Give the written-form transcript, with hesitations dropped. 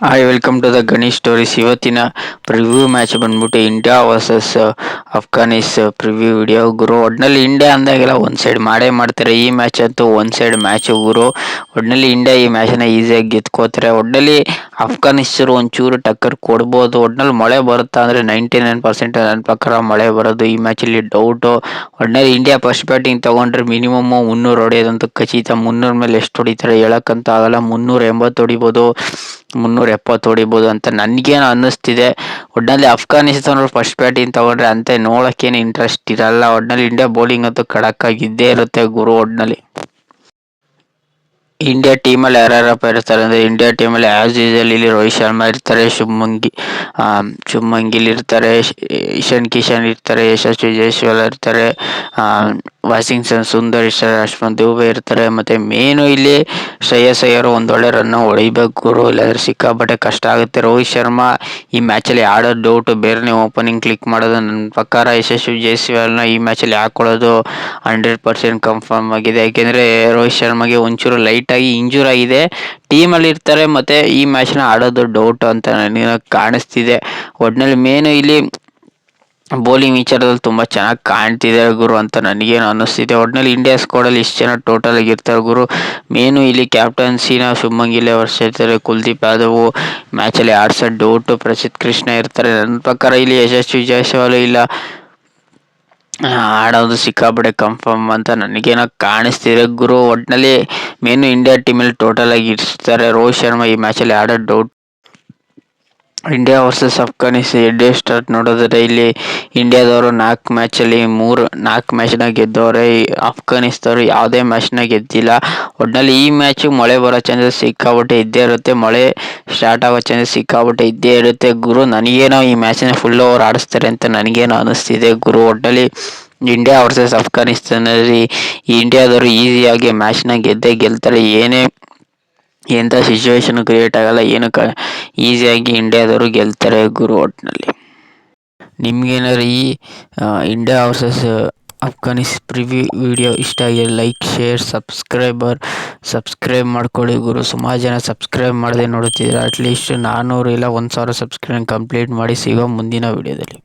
Hi welcome to the Ganesh stories. ಇವತ್ತಿನ preview match ಬಂದ್ಬಿಟ್ಟು India versus ಅಫ್ಘಾನಿಸ್ ಪ್ರಿವ್ಯೂ ವಿಡಿಯೋ ಗುರು. ಒಟ್ನಲ್ಲಿ ಇಂಡಿಯಾ ಅಂದಾಗೆಲ್ಲ ಒಂದು ಸೈಡ್ ಮಾಡೇ ಮಾಡ್ತಾರೆ. ಈ ಮ್ಯಾಚ್ ಅಂತೂ ಒಂದು ಸೈಡ್ ಮ್ಯಾಚ್ ಗುರು. ಒಟ್ನಲ್ಲಿ ಇಂಡಿಯಾ ಈ ಮ್ಯಾಚನ್ನ ಈಸಿಯಾಗಿ ಗೆದ್ಕೋತಾರೆ. ಒಟ್ನಲ್ಲಿ ಅಫ್ಘಾನಿಸ್ತರು ಒಂಚೂರು ಟಕ್ಕರ್ ಕೊಡ್ಬೋದು. ಒಟ್ನಲ್ಲಿ ಮಳೆ ಬರುತ್ತಾ ಅಂದರೆ 99% ನನ್ನ ಪ್ರಕಾರ ಮಳೆ ಬರೋದು ಈ ಮ್ಯಾಚಲ್ಲಿ ಡೌಟು. ಒಟ್ನಲ್ಲಿ ಇಂಡಿಯಾ ಫಸ್ಟ್ ಬ್ಯಾಟಿಂಗ್ ತೊಗೊಂಡ್ರೆ ಮಿನಿಮಮ್ 300 ಹೊಡೆಯೋದಂತೂ ಖಚಿತ. 300 ಮೇಲೆ ಎಷ್ಟು ಹೊಡಿತಾರೆ ಹೇಳೋಕ್ಕಂತೂ ಆಗಲ್ಲ. 380 ಹೊಡಿಬೋದು, 370 ಹೊಡಿಬೋದು ಅಂತ ನನಗೇನು ಅನ್ನಿಸ್ತಿದೆ. ಒಟ್ಟಿನಲ್ಲಿ ಅಫ್ಘಾನಿಸ್ತಾನವ್ರು ಫಸ್ಟ್ ಬ್ಯಾಟಿಂಗ್ ತೊಗೊಂಡ್ರೆ ಅಂತ ನೋಡೋಕ್ಕೇನು ಇಂಟ್ರೆಸ್ಟ್ ಇರಲ್ಲ. ಒಟ್ಟಿನಲ್ಲಿ ಇಂಡಿಯಾ ಬೌಲಿಂಗ್ ಅಂತೂ ಖಡಕ್ಕಾಗಿದ್ದೇ ಇರುತ್ತೆ ಗುರು. ಒಟ್ಟಿನಲ್ಲಿ ಇಂಡಿಯಾ ಟೀಮಲ್ಲಿ ಯಾರ್ಯಾರಪ್ಪ ಇರ್ತಾರೆ ಅಂದರೆ, ಇಂಡಿಯಾ ಟೀಮಲ್ಲಿ ಆ್ಯಸ್ ಯೂಶುವಲ್ ಇಲ್ಲಿ ರೋಹಿತ್ ಶರ್ಮಾ ಇರ್ತಾರೆ, ಶುಭ್ಮನ್ ಗಿಲ್ ಇರ್ತಾರೆ, ಇಶಾನ್ ಕಿಶನ್ ಇರ್ತಾರೆ, ಯಶಸ್ವಿ ಜೈಸ್ವಾಲ್ ಇರ್ತಾರೆ, ವಾಷಿಂಗ್ಟನ್ ಸುಂದರ್ ಇರ್ತಾರೆ, ಅಶ್ವಥ್ ದುಬೆ ಇರ್ತಾರೆ. ಮತ್ತು ಮೇನು ಇಲ್ಲಿ ಶ್ರೇಯಸ್ ಅಯ್ಯರ್ ಒಂದೊಳ್ಳೆ ರನ್ನು ಹೊಡಿಬೇಕು ಗುರು, ಇಲ್ಲಾಂದರೆ ಸಿಕ್ಕಾಪಟ್ಟೆ ಕಷ್ಟ ಆಗುತ್ತೆ. ರೋಹಿತ್ ಶರ್ಮಾ ಈ ಮ್ಯಾಚಲ್ಲಿ ಆಡೋದು ಡೌಟು, ಬೇರೆನೇ ಓಪನಿಂಗ್ ಕ್ಲಿಕ್ ಮಾಡೋದು ನನ್ನ ಪ್ರಕಾರ. ಯಶಸ್ವಿ ಜೈಸ್ವಾಲ್ನ ಈ ಮ್ಯಾಚಲ್ಲಿ ಹಾಕೊಳ್ಳೋದು 100% ಕನ್ಫರ್ಮ್ ಆಗಿದೆ. ಯಾಕೆಂದರೆ ರೋಹಿತ್ ಶರ್ಮಾಗೆ ಒಂಚೂರು ಲೈಟಾಗಿ ಇಂಜೂರ್ ಆಗಿದೆ, ಟೀಮಲ್ಲಿ ಇರ್ತಾರೆ, ಮತ್ತು ಈ ಮ್ಯಾಚ್ನ ಆಡೋದು ಡೌಟು ಅಂತ ನನಗೆ ಕಾಣಿಸ್ತಿದೆ. ಒಟ್ಟಿನಲ್ಲಿ ಮೇನು ಇಲ್ಲಿ ಬೌಲಿಂಗ್ ವಿಚಾರದಲ್ಲಿ ತುಂಬ ಚೆನ್ನಾಗಿ ಕಾಣ್ತಿದೆ ಗುರು ಅಂತ ನನಗೇನು ಅನ್ನಿಸ್ತಿದೆ. ಒಟ್ಟಿನಲ್ಲಿ ಇಂಡಿಯಾ ಸ್ಕ್ವಾಡಲ್ಲಿ ಇಷ್ಟು ಜನ ಟೋಟಲ್ ಆಗಿರ್ತಾರೆ ಗುರು. ಮೇನು ಇಲ್ಲಿ ಕ್ಯಾಪ್ಟನ್ಸಿನ ಶುಭ್ಮನ್ ಗಿಲ್ ವರ್ಷ ಇರ್ತಾರೆ, ಕುಲ್ದೀಪ್ ಯಾದವ್ ಮ್ಯಾಚಲ್ಲಿ ಆಡ್ಸೋದು ಡೌಟು, ಪ್ರಸಿದ್ಧ ಕೃಷ್ಣ ಇರ್ತಾರೆ. ನನ್ನ ಪ್ರಕಾರ ಇಲ್ಲಿ ಯಶಸ್ವಿ ಜೈಸ್ವಾಲ್ ಇಲ್ಲ ಆಡೋದು ಸಿಕ್ಕಾಪಟ್ಟೆ ಕನ್ಫರ್ಮ್ ಅಂತ ನನಗೇನೋ ಕಾಣಿಸ್ತಿದೆ ಗುರು. ಒಟ್ಟಿನಲ್ಲಿ ಮೇನು ಇಂಡಿಯಾ ಟೀಮಲ್ಲಿ ಟೋಟಲ್ ಆಗಿ ಇರ್ತಾರೆ. ರೋಹಿತ್ ಶರ್ಮಾ ಈ ಮ್ಯಾಚಲ್ಲಿ ಆಡೋದು doubt. India versus Afghanistan day start ನೋಡೋದಾದ್ರೆ ಇಲ್ಲಿ ಇಂಡಿಯಾದವರು 4 ಮ್ಯಾಚ್ನ ಗೆದ್ದವ್ರೆ. ಅಫ್ಘಾನಿಸ್ತಾನರು ಯಾವುದೇ ಮ್ಯಾಚ್ನ ಗೆದ್ದಿಲ್ಲ. ಒಟ್ಟಿನಲ್ಲಿ ಈ ಮ್ಯಾಚು ಮಳೆ ಬರೋ ಚಾನ್ಸಸ್ ಸಿಕ್ಕಾಪಟ್ಟೆ ಇದ್ದೇ ಇರುತ್ತೆ, ಮಳೆ ಸ್ಟಾರ್ಟ್ ಆಗೋ ಚಾನ್ಸಸ್ ಸಿಕ್ಕಾಪಟ್ಟೆ ಇದ್ದೇ ಇರುತ್ತೆ ಗುರು. ನನಗೇನೋ ಈ ಮ್ಯಾಚನ್ನ ಫುಲ್ ಓವರ್ ಆಡಿಸ್ತಾರೆ ಅಂತ ನನಗೇನೋ ಅನ್ನಿಸ್ತಿದೆ ಗುರು. ಒಟ್ಟಿನಲ್ಲಿ ಇಂಡಿಯಾ ವರ್ಸಸ್ ಅಫ್ಘಾನಿಸ್ತಾನಲ್ಲಿ ಇಂಡಿಯಾದವರು ಈಸಿಯಾಗಿ ಮ್ಯಾಚ್ನ ಗೆಲ್ತಾರೆ. ಎಂಥ ಸಿಚುವೇಶನ್ ಕ್ರಿಯೇಟ್ ಆಗಲ್ಲ, ಈಸಿಯಾಗಿ ಇಂಡಿಯಾದವರು ಗೆಲ್ತಾರೆ ಗುರು. ಒಟ್ಟಿನಲ್ಲಿ ನಿಮ್ಗೇನಾದ್ರು ಈ ಇಂಡಿಯಾ ವರ್ಸಸ್ ಅಫ್ಘಾನಿಸ್ ಪ್ರಿವ್ಯೂ ವಿಡಿಯೋ ಇಷ್ಟ ಆಗಿದೆ, ಲೈಕ್, ಶೇರ್, ಸಬ್ಸ್ಕ್ರೈಬ್ ಮಾಡ್ಕೊಳ್ಳಿ ಗುರು. ಸುಮಾರು ಜನ ಸಬ್ಸ್ಕ್ರೈಬ್ ಮಾಡದೆ ನೋಡುತ್ತಿದ್ದಾರೆ. ಅಟ್ಲೀಸ್ಟ್ 400 ಇಲ್ಲ 1000 ಸಬ್ಸ್ಕ್ರೈಬ್ ಕಂಪ್ಲೀಟ್ ಮಾಡಿ. ಸಿಗೋ ಮುಂದಿನ ವಿಡಿಯೋದಲ್ಲಿ.